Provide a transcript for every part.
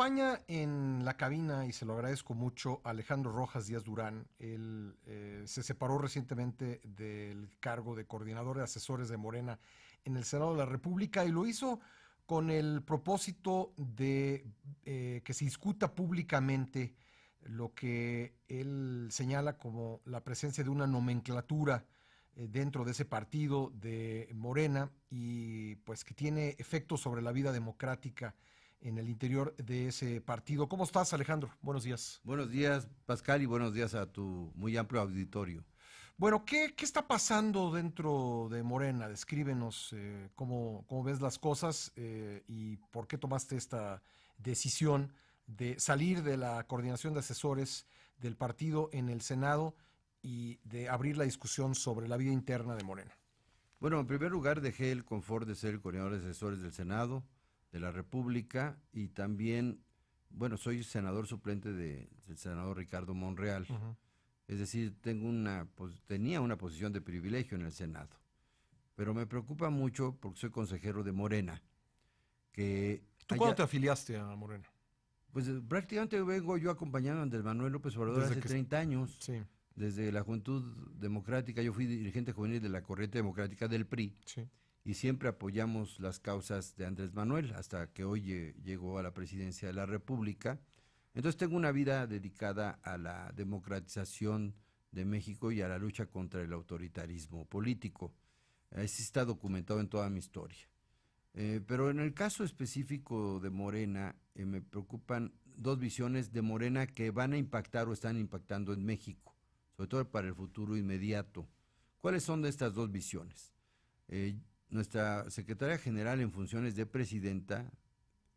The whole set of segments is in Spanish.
acompaña en la cabina, y se lo agradezco mucho, Alejandro Rojas Díaz Durán. Él se separó recientemente del cargo de coordinador de asesores de Morena en el Senado de la República, y lo hizo con el propósito de que se discuta públicamente lo que él señala como la presencia de una nomenclatura dentro de ese partido de Morena, y pues que tiene efectos sobre la vida democrática en el interior de ese partido. ¿Cómo estás, Alejandro? Buenos días. Buenos días, Pascal, y buenos días a tu muy amplio auditorio. Bueno, ¿qué está pasando dentro de Morena? Descríbenos cómo ves las cosas y por qué tomaste esta decisión de salir de la coordinación de asesores del partido en el Senado y de abrir la discusión sobre la vida interna de Morena. Bueno, en primer lugar, dejé el confort de ser el coordinador de asesores del Senado, de la República, y también, bueno, soy senador suplente del senador Ricardo Monreal. Ujú. Es decir, tenía una posición de privilegio en el Senado. Pero me preocupa mucho porque soy consejero de Morena, que ¿Tú cuándo te afiliaste a Morena? pues prácticamente vengo yo acompañando a Andrés Manuel López Obrador Desde hace que... 30 años. Sí, Desde la Juventud Democrática, yo fui dirigente juvenil de la Corriente Democrática del PRI, sí. y siempre apoyamos las causas de Andrés Manuel hasta que hoy llegó a la presidencia de la República. Entonces tengo una vida dedicada a la democratización de México y a la lucha contra el autoritarismo político. Así está documentado en toda mi historia. Pero en el caso específico de Morena, me preocupan dos visiones de Morena que van a impactar o están impactando en México, sobre todo para el futuro inmediato. ¿Cuáles son de estas dos visiones? Nuestra secretaria general en funciones de presidenta,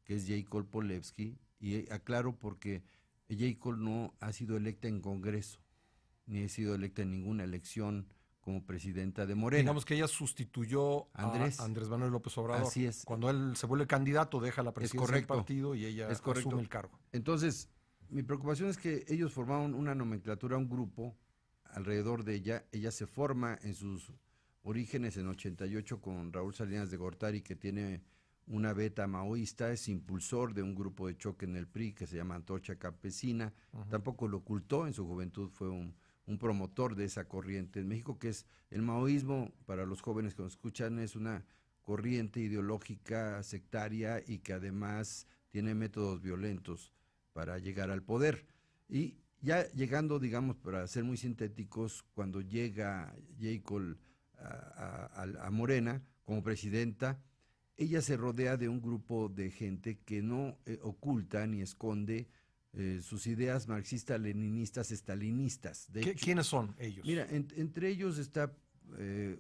que es Jacob Polevsky, y aclaro porque Jacob no ha sido electa en Congreso, ni ha sido electa en ninguna elección como presidenta de Morena. Digamos que ella sustituyó a Andrés, Andrés Manuel López Obrador. así es, Cuando él se vuelve candidato, deja la es presidencia del correcto, partido y ella es asume correcto. el cargo. Entonces, mi preocupación es que ellos formaron una nomenclatura, un grupo alrededor de ella. Ella se forma en sus orígenes en 88 con Raúl Salinas de Gortari, que tiene una beta maoísta, es impulsor de un grupo de choque en el PRI que se llama Antorcha Campesina. Tampoco lo ocultó, en su juventud fue un promotor de esa corriente en México, que es el maoísmo. Para los jóvenes que nos escuchan, es una corriente ideológica sectaria y que además tiene métodos violentos para llegar al poder. Y ya llegando, digamos, para ser muy sintéticos, cuando llega Jacob a Morena como presidenta, ella se rodea de un grupo de gente que no oculta ni esconde sus ideas marxistas, leninistas, estalinistas. De hecho, ¿Quiénes son ellos? mira, entre ellos está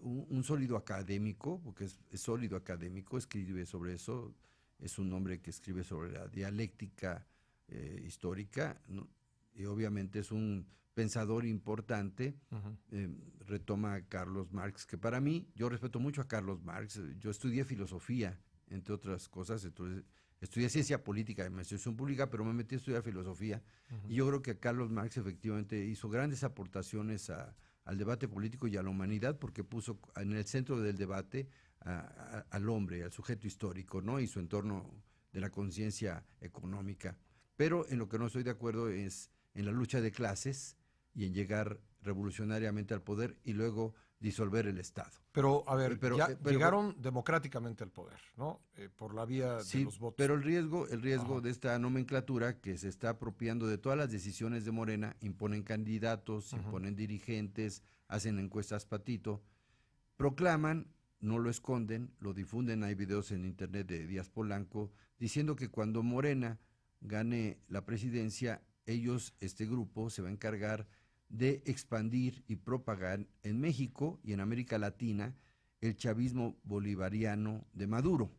un sólido académico, porque es sólido académico, escribe sobre eso, es un hombre que escribe sobre la dialéctica histórica, ¿no? Y obviamente es un pensador importante. Retoma a Carlos Marx, que para mí, yo respeto mucho a Carlos Marx. Yo estudié filosofía, entre otras cosas. Entonces, estudié ciencia política y administración pública, pero me metí a estudiar filosofía. Y yo creo que Carlos Marx efectivamente hizo grandes aportaciones al debate político y a la humanidad, porque puso en el centro del debate al hombre, al sujeto histórico, ¿no? Y su entorno de la conciencia económica. Pero en lo que no estoy de acuerdo es en la lucha de clases y en llegar revolucionariamente al poder y luego disolver el Estado. Pero, a ver, Pero, ya llegaron democráticamente al poder, ¿no? Por la vía de sí, los votos. pero el riesgo Ajá. de esta nomenclatura, que se está apropiando de todas las decisiones de Morena, imponen candidatos, imponen dirigentes, hacen encuestas patito, proclaman, no lo esconden, lo difunden. Hay videos en internet de Díaz Polanco diciendo que cuando Morena gane la presidencia, este grupo, se va a encargar de expandir y propagar en México y en América Latina el chavismo bolivariano de Maduro,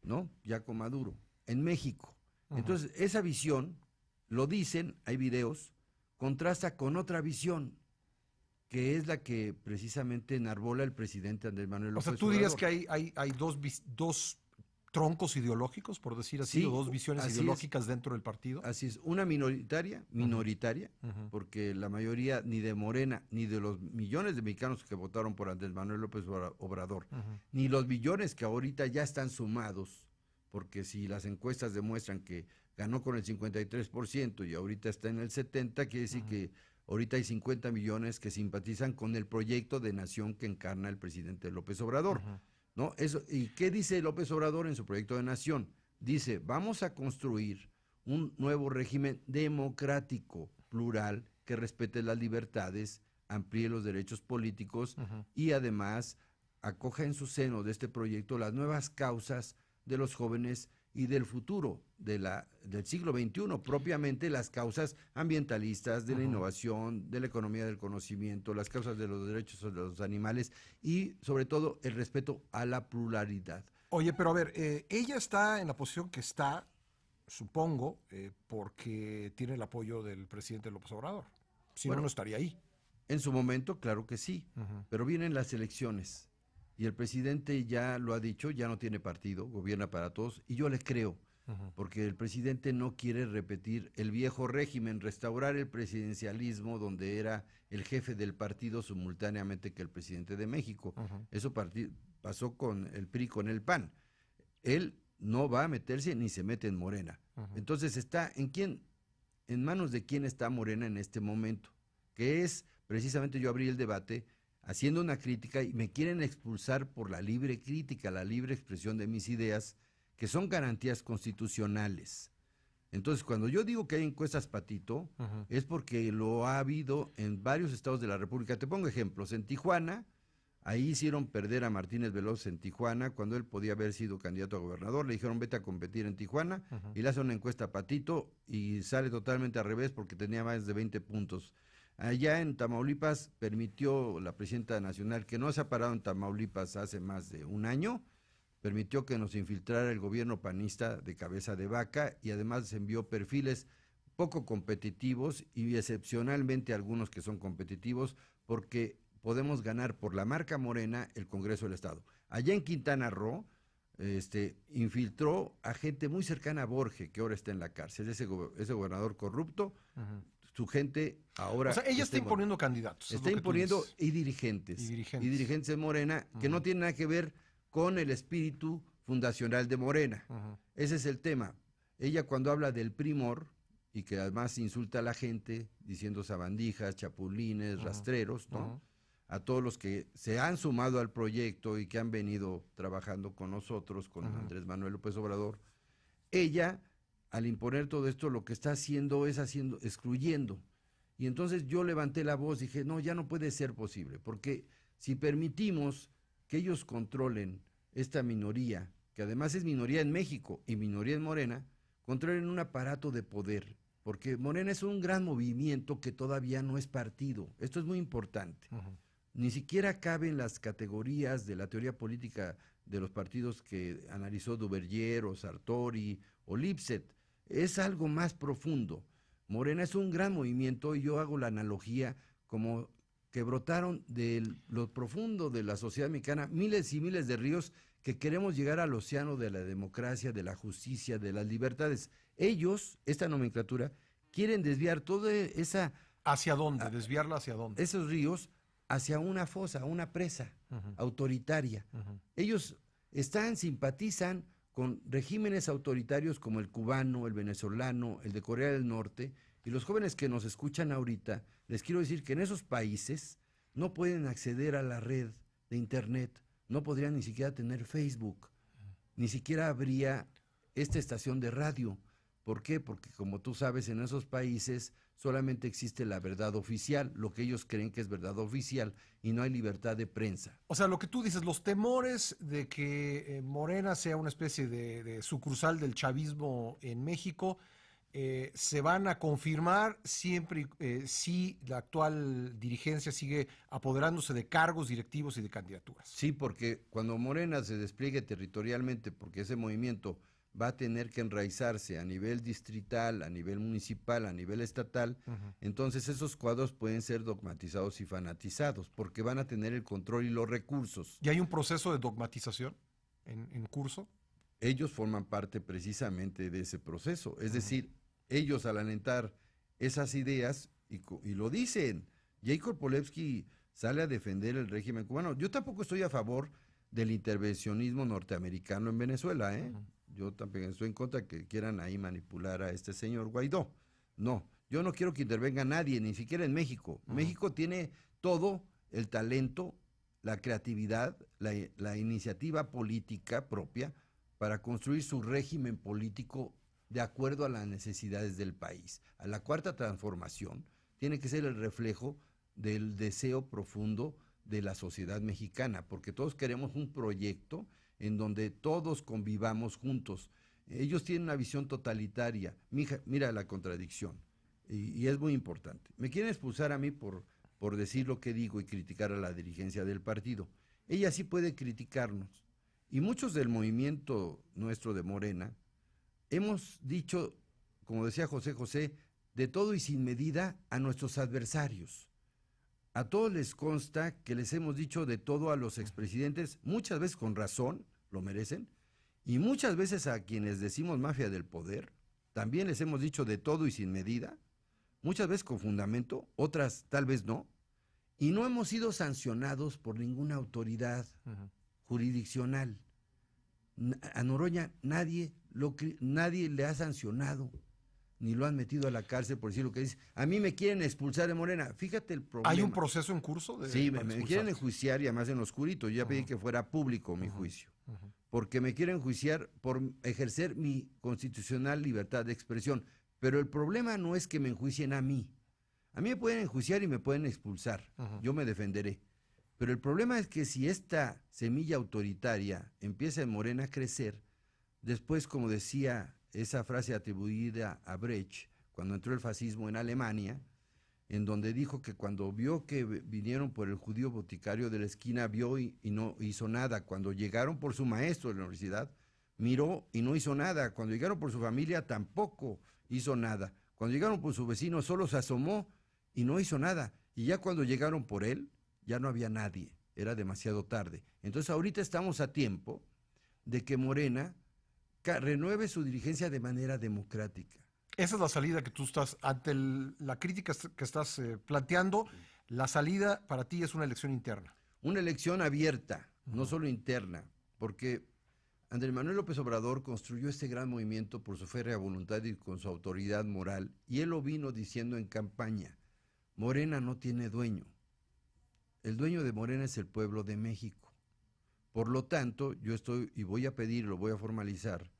¿no? Ya con Maduro, en México. Entonces, esa visión, lo dicen, hay videos, contrasta con otra visión, que es la que precisamente enarbola el presidente Andrés Manuel O sea, López tú dirías Obrador. que hay dos troncos ideológicos, por decir así, o Sí, dos visiones así es. ideológicas dentro del partido. Así es, una minoritaria, Ujú. porque la mayoría ni de Morena, ni de los millones de mexicanos que votaron por Andrés Manuel López Obrador, Ujú. ni los billones que ahorita ya están sumados porque si las encuestas demuestran que ganó con el 53% y ahorita está en el 70%, quiere decir que ahorita hay 50 millones que simpatizan con el proyecto de nación que encarna el presidente López Obrador, ¿no? Eso, ¿y qué dice López Obrador en su proyecto de nación? Dice, vamos a construir un nuevo régimen democrático, plural, que respete las libertades, amplíe los derechos políticos y además acoja en su seno de este proyecto las nuevas causas de los jóvenes y del futuro del siglo XXI, propiamente las causas ambientalistas, de la innovación, de la economía del conocimiento, las causas de los derechos de los animales y sobre todo el respeto a la pluralidad. Oye, pero a ver, ella está en la posición que está, supongo, porque tiene el apoyo del presidente López Obrador. Si no, no estaría ahí. En su momento, claro que sí, pero vienen las elecciones y el presidente ya lo ha dicho, ya no tiene partido, gobierna para todos, y yo le creo, porque el presidente no quiere repetir el viejo régimen, restaurar el presidencialismo donde era el jefe del partido simultáneamente que el presidente de México. Eso pasó con el PRI, con el PAN. Él no va a meterse ni se mete en Morena. Entonces está en manos de quién está Morena en este momento, que es precisamente yo abrí el debate haciendo una crítica y me quieren expulsar por la libre crítica, la libre expresión de mis ideas, que son garantías constitucionales. Entonces, cuando yo digo que hay encuestas patito, es porque lo ha habido en varios estados de la República. Te pongo ejemplos. En Tijuana, ahí hicieron perder a Martínez Veloz en Tijuana, cuando él podía haber sido candidato a gobernador. Le dijeron, vete a competir en Tijuana, y le hacen una encuesta a patito, y sale totalmente al revés porque tenía más de 20 puntos. Allá en Tamaulipas permitió la presidenta nacional, que no se ha parado en Tamaulipas hace más de un año, permitió que nos infiltrara el gobierno panista de cabeza de vaca y además envió perfiles poco competitivos y excepcionalmente algunos que son competitivos porque podemos ganar por la marca Morena el Congreso del Estado. Allá en Quintana Roo infiltró a gente muy cercana a Borge, que ahora está en la cárcel, ese gobernador corrupto. Su gente ahora... O sea, ella está imponiendo candidatos. Está imponiendo y dirigentes. Y dirigentes de Morena, que no tienen nada que ver con el espíritu fundacional de Morena. Ese es el tema. Ella cuando habla del primor, y que además insulta a la gente, diciendo sabandijas, chapulines, rastreros, ¿no? A todos los que se han sumado al proyecto y que han venido trabajando con nosotros, con Andrés Manuel López Obrador, ella... al imponer todo esto, lo que está haciendo es excluyendo. Y entonces yo levanté la voz, dije, no, ya no puede ser posible, porque si permitimos que ellos controlen esta minoría, que además es minoría en México y minoría en Morena, controlen un aparato de poder, porque Morena es un gran movimiento que todavía no es partido. Esto es muy importante. Ni siquiera caben las categorías de la teoría política de los partidos que analizó Duverger o Sartori o Lipset. Es algo más profundo. Morena es un gran movimiento y yo hago la analogía como que brotaron de lo profundo de la sociedad mexicana miles y miles de ríos que queremos llegar al océano de la democracia, de la justicia, de las libertades. Ellos, esta nomenclatura, quieren desviar toda esa... ¿Hacia dónde? ¿Desviarla hacia dónde? Esos ríos hacia una fosa, una presa autoritaria. Ellos simpatizan con regímenes autoritarios como el cubano, el venezolano, el de Corea del Norte, y los jóvenes que nos escuchan ahorita, les quiero decir que en esos países no pueden acceder a la red de internet, no podrían ni siquiera tener Facebook, ni siquiera habría esta estación de radio. ¿Por qué? Porque como tú sabes, en esos países solamente existe la verdad oficial, lo que ellos creen que es verdad oficial, y no hay libertad de prensa. O sea, lo que tú dices, los temores de que Morena sea una especie de sucursal del chavismo en México, se van a confirmar siempre si la actual dirigencia sigue apoderándose de cargos directivos y de candidaturas. Sí, porque cuando Morena se despliegue territorialmente, porque ese movimiento va a tener que enraizarse a nivel distrital, a nivel municipal, a nivel estatal, entonces esos cuadros pueden ser dogmatizados y fanatizados, porque van a tener el control y los recursos. ¿Y hay un proceso de dogmatización en curso? Ellos forman parte precisamente de ese proceso, es decir, ellos al alentar esas ideas, y lo dicen, Jacob Polevsky sale a defender el régimen cubano. Yo tampoco estoy a favor del intervencionismo norteamericano en Venezuela, yo también estoy en contra que quieran ahí manipular a este señor Guaidó. No, yo no quiero que intervenga nadie, ni siquiera en México. México tiene todo el talento, la creatividad, la iniciativa política propia para construir su régimen político de acuerdo a las necesidades del país. A la cuarta transformación tiene que ser el reflejo del deseo profundo de la sociedad mexicana, porque todos queremos un proyecto en donde todos convivamos juntos. Ellos tienen una visión totalitaria. Mira la contradicción, y es muy importante. Me quieren expulsar a mí por decir lo que digo y criticar a la dirigencia del partido. Ella sí puede criticarnos. Y muchos del movimiento nuestro de Morena hemos dicho, como decía José José, de todo y sin medida a nuestros adversarios. A todos les consta que les hemos dicho de todo a los expresidentes, muchas veces con razón, lo merecen, y muchas veces a quienes decimos mafia del poder, también les hemos dicho de todo y sin medida, muchas veces con fundamento, otras tal vez no, y no hemos sido sancionados por ninguna autoridad jurisdiccional. A Noroña nadie le ha sancionado, ni lo han metido a la cárcel por decir lo que dice. A mí me quieren expulsar de Morena. Fíjate el problema. ¿Hay un proceso en curso? Sí, me quieren enjuiciar, y además en lo oscurito. Yo ya pedí que fuera público mi juicio. Porque me quieren enjuiciar por ejercer mi constitucional libertad de expresión. Pero el problema no es que me enjuicien a mí. A mí me pueden enjuiciar y me pueden expulsar. Yo me defenderé. Pero el problema es que si esta semilla autoritaria empieza en Morena a crecer, después, como decía esa frase atribuida a Brecht, cuando entró el fascismo en Alemania, en donde dijo que cuando vio que vinieron por el judío boticario de la esquina, vio y no hizo nada. Cuando llegaron por su maestro de la universidad, miró y no hizo nada. Cuando llegaron por su familia, tampoco hizo nada. Cuando llegaron por su vecino, solo se asomó y no hizo nada. Y ya cuando llegaron por él, ya no había nadie. Era demasiado tarde. Entonces ahorita estamos a tiempo de que Morena renueve su dirigencia de manera democrática. Esa es la salida que tú estás, ante la crítica que estás planteando, la salida para ti es una elección interna. Una elección abierta, no solo interna, porque Andrés Manuel López Obrador construyó este gran movimiento por su férrea voluntad y con su autoridad moral, y él lo vino diciendo en campaña: Morena no tiene dueño. El dueño de Morena es el pueblo de México. Por lo tanto, yo estoy, y voy a pedir, lo voy a formalizar,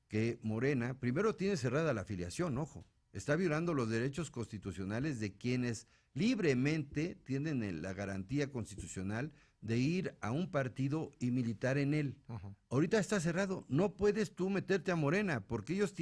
que Morena, primero tiene cerrada la afiliación, ojo, está violando los derechos constitucionales de quienes libremente tienen la garantía constitucional de ir a un partido y militar en él. Ahorita está cerrado, no puedes tú meterte a Morena, porque ellos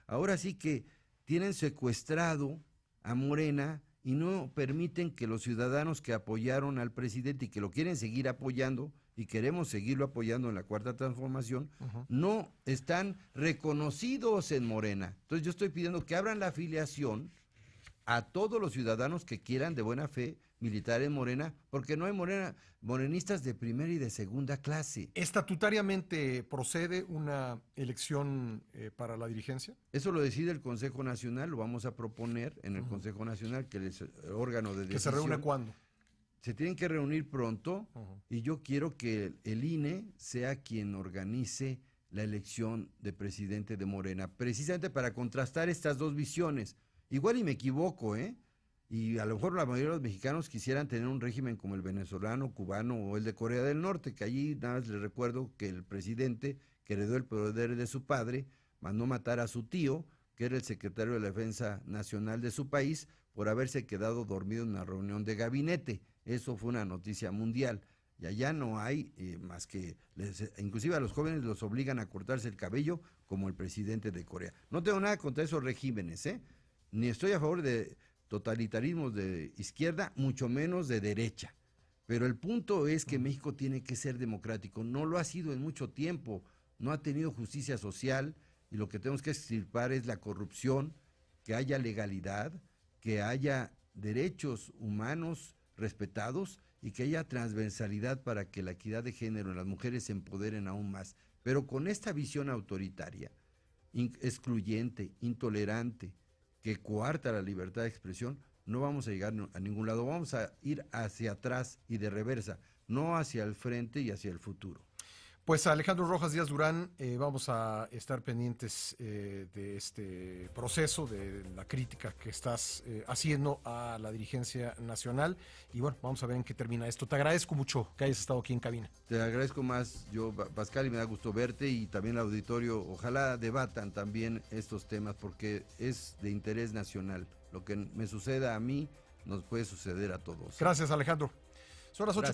ahora sí que tienen secuestrado a Morena y no permiten que los ciudadanos que apoyaron al presidente y que lo quieren seguir apoyando, y queremos seguirlo apoyando en la cuarta transformación, no están reconocidos en Morena. Entonces yo estoy pidiendo que abran la afiliación a todos los ciudadanos que quieran de buena fe militar en Morena, porque no hay morenistas de primera y de segunda clase. ¿Estatutariamente procede una elección para la dirigencia? Eso lo decide el Consejo Nacional, lo vamos a proponer en el Consejo Nacional, que es el órgano de decisión. ¿Que se reúne cuándo? Se tienen que reunir pronto, y yo quiero que el INE sea quien organice la elección de presidente de Morena, precisamente para contrastar estas dos visiones. Igual y me equivoco, y a lo mejor la mayoría de los mexicanos quisieran tener un régimen como el venezolano, cubano o el de Corea del Norte, que allí nada más les recuerdo que el presidente, que heredó el poder de su padre, mandó matar a su tío, que era el secretario de la Defensa Nacional de su país, por haberse quedado dormido en una reunión de gabinete. Eso fue una noticia mundial. Y allá no hay más que, inclusive a los jóvenes los obligan a cortarse el cabello como el presidente de Corea. No tengo nada contra esos regímenes, ni estoy a favor de totalitarismos de izquierda, mucho menos de derecha. Pero el punto es que México tiene que ser democrático. No lo ha sido en mucho tiempo, no ha tenido justicia social, y lo que tenemos que extirpar es la corrupción, que haya legalidad, que haya derechos humanos respetados y que haya transversalidad para que la equidad de género en las mujeres se empoderen aún más. Pero con esta visión autoritaria, excluyente, intolerante, que coarta la libertad de expresión, no vamos a llegar a ningún lado. Vamos a ir hacia atrás y de reversa, no hacia el frente y hacia el futuro. Pues Alejandro Rojas Díaz Durán, vamos a estar pendientes de este proceso, de la crítica que estás haciendo a la dirigencia nacional y bueno, vamos a ver en qué termina esto. Te agradezco mucho que hayas estado aquí en cabina. Te agradezco más yo, Pascal, y me da gusto verte y también el auditorio. Ojalá debatan también estos temas porque es de interés nacional. Lo que me suceda a mí nos puede suceder a todos. Gracias, Alejandro. Son las 8.